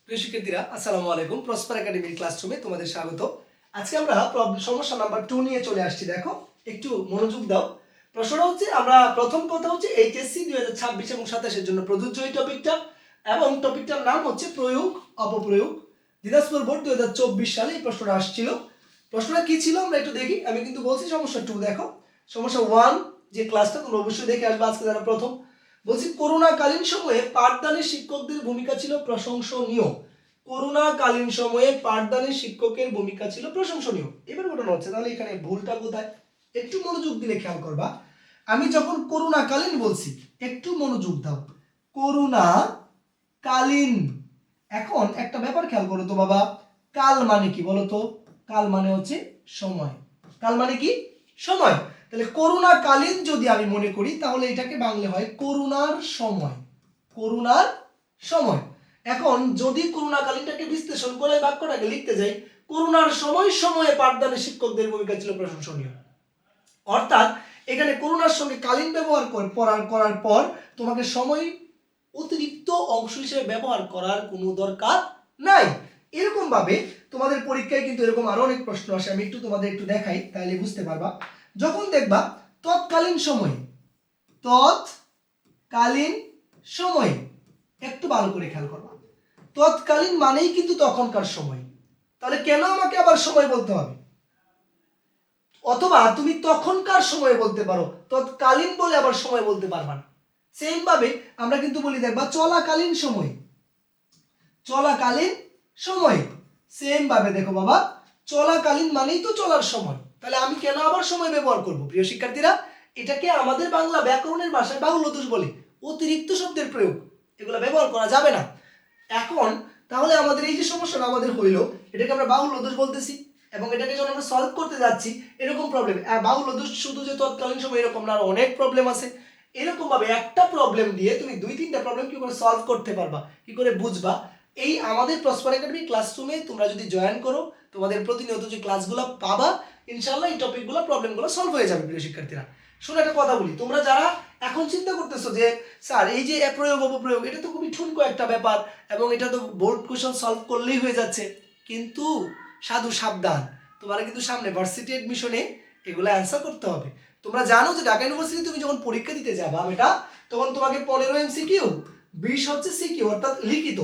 প্রিয় শিক্ষার্থীরা আসসালামু আলাইকুম। প্রসপার একাডেমির ক্লাসরুমে তোমাদের স্বাগত। আজকে আমরা সমস্যা নাম্বার 2 নিয়ে চলে আসছি। দেখো, একটু মনোযোগ দাও। প্রশ্নটা হচ্ছে, আমরা প্রথম কথা হচ্ছে এইচএসসি 2026 এবং 27 এর জন্য প্রযোজ্য এই টপিকটা, এবং টপিকটার নাম হচ্ছে প্রয়োগ অপপ্রয়োগ। দিনাজপুর বোর্ড 2024 সালে এই প্রশ্নটা আসছিল। প্রশ্নটা কি ছিল আমরা একটু দেখি। আমি কিন্তু বলছি সমস্যা 2 দেখো। সমস্যা 1 যে ক্লাসটা তোমরা অবশ্যই দেখে আসবে আজকে যারা প্রথম। বলছি করোনাকালীন সময়ে পাঠদানে শিক্ষকদের ভূমিকা ছিল প্রশংসনীয়। করোনাকালীন সময়ে পাঠদানে শিক্ষকের ভূমিকা ছিল প্রশংসনীয়। এবার ঘটনা হচ্ছে, তাহলে এখানে ভুলটা কোথায়? একটু মনোযোগ দিলে খেয়াল করবা। আমি যখন করোনাকালীন বলছি, একটু মনোযোগ দাও। করোনাকালীন, এখন একটা ব্যাপার খেয়াল করো তো বাবা, কাল মানে কি বলো তো? কাল মানে হচ্ছে সময়। কাল মানে কি? সময়। তাহলে করোনাকালীন যদি আমি মনে করি, তাহলে এটাকে বাংলা হয় করোনার সময়। করোনার সময়। এখন যদি করোনাকালীনটাকে বিশ্লেষণ করে বাক্যটাকে লিখতে যাই, করোনার সময় সময়ে পাঠদানে শিক্ষকদের ভূমিকা ছিল প্রশংসনীয়। অর্থাৎ এখানে করোনার সঙ্গে কালীন ব্যবহার করার পর তোমাকে সময় অতিরিক্ত অংশ হিসেবে ব্যবহার করার কোনো দরকার নাই। এরকম ভাবে তোমাদের পরীক্ষায় কিন্তু এরকম আরো অনেক প্রশ্ন আসে। আমি একটু তোমাদের একটু দেখাই, তাহলে বুঝতে পারবা। যখন দেখবা তৎকালীন সময়ে, তৎকালীন সময়ে, একটু ভালো করে খেয়াল করবা, তৎকালীন মানেই কিন্তু তখনকার সময়। তাহলে কেন আমাকে আবার সময় বলতে হবে? অথবা তুমি তখনকার সময় বলতে পারো, তৎকালীন বলে আবার সময় বলতে পারবা না। সেম ভাবে আমরা কিন্তু বলি, দেখবা চলাকালীন সময়, চলাকালীন সময়। সেম ভাবে দেখো বাবা, চলাকালীন মানেই তো চলার সময়। তাহলে আমি কেন আবার সময় ব্যবহার করব? প্রিয় শিক্ষার্থীরা, এটাকে আমাদের বাংলা ব্যাকরণের ভাষায় বাহুল্য দোষ বলে। অতিরিক্ত শব্দের প্রয়োগ, এগুলো ব্যবহার করা যাবে না। এখন তাহলে আমাদের এই যে সমস্যাটা আমাদের হইলো, এটাকে আমরা বাহুল্য দোষ বলতেছি, এবং এটাকে যখন আমরা সলভ করতে যাচ্ছি এরকম প্রবলেম। আর বাহুল্য দোষ শুধু যে তৎকালীন সময় এরকম না, আরো অনেক প্রবলেম আছে। এরকম ভাবে একটা প্রবলেম দিয়ে তুমি 2-3টা প্রবলেম কি করে সলভ করতে পারবা, কি করে বুঝবা, এই আমাদের প্রসপার একাডেমি ক্লাসরুমে তোমরা যদি জয়েন করো, তোমাদের প্রতিনিয়ত যে ক্লাসগুলো পাবা, ইনশাআল্লাহ এই টপিকগুলো প্রবলেমগুলো সলভ হয়ে যাবে। প্রিয় শিক্ষার্থীরা, শোনো একটা কথা বলি, তোমরা যারা এখন চিন্তা করতেছো যে স্যার এই যে প্রয়োগ অপপ্রয়োগ, এটা তো খুবই ঠুনকো একটা ব্যাপার, এবং এটা তো বোর্ড কোশ্চেন সলভ করলেই হয়ে যাচ্ছে, কিন্তু সাধু সাবধান, তোমার কিন্তু সামনে ভার্সিটি এডমিশনে এগুলো অ্যান্সার করতে হবে। তোমরা জানো যে ঢাকা ইউনিভার্সিটি তুমি যখন পরীক্ষা দিতে যাবা বেটা, তখন তোমাকে 15 এমসিকিউ, 20 হচ্ছে সিকিউ, অর্থাৎ লিখিত।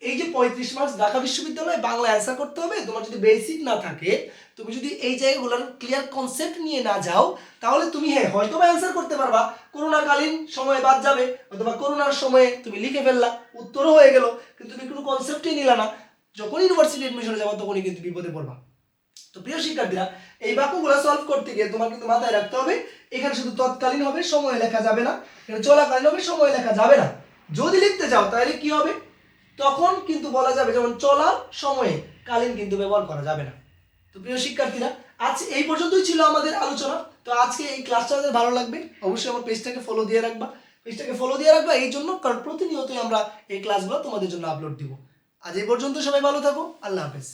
এই যে 35 মার্কস ঢাকা বিশ্ববিদ্যালয়ে বাংলা অ্যান্সার করতে হবে, তোমার যদি বেসিক না থাকে, তুমি যদি এই জায়গাগুলোর ক্লিয়ার কনসেপ্ট নিয়ে না যাও, তাহলে তুমি হয়তো বা অ্যান্সার করতে পারবা, করোনাকালীন সময়ে বাদ যাবে, অথবা করোনার সময়ে তুমি লিখে ফেললা, উত্তরও হয়ে গেল, কিন্তু তুমি কোনো কনসেপ্টই নিলা না। যখন ইউনিভার্সিটি এডমিশনে যাবো তখনই কিন্তু বিপদে পড়বা। তো প্রিয় শিক্ষার্থীরা, এই বাক্যগুলো সলভ করতে গিয়ে তোমার কিন্তু মাথায় রাখতে হবে, এখানে শুধু তৎকালীন হবে, সময় লেখা যাবে না। এখানে চলাকালীন হবে, সময় লেখা যাবে না। যদি লিখতে যাও তাহলে কি হবে? তখন কিন্তু বলা যাবে, যেমন চলার সময়ে কালীন কিন্তু ব্যবহার করা যাবে না। তো প্রিয় শিক্ষার্থীরা, আজ এই পর্যন্তই ছিল আমাদের আলোচনা। তো আজকে এই ক্লাসটা আমাদের ভালো লাগবে, অবশ্যই আমার পেজটাকে ফলো দিয়ে রাখবা। পেজটাকে ফলো দিয়ে রাখবা এই জন্য, কারণ প্রতিনিয়তই আমরা এই ক্লাসগুলো তোমাদের জন্য আপলোড দিব। আজ এই পর্যন্ত, সবাই ভালো থাকো, আল্লাহ হাফেজ।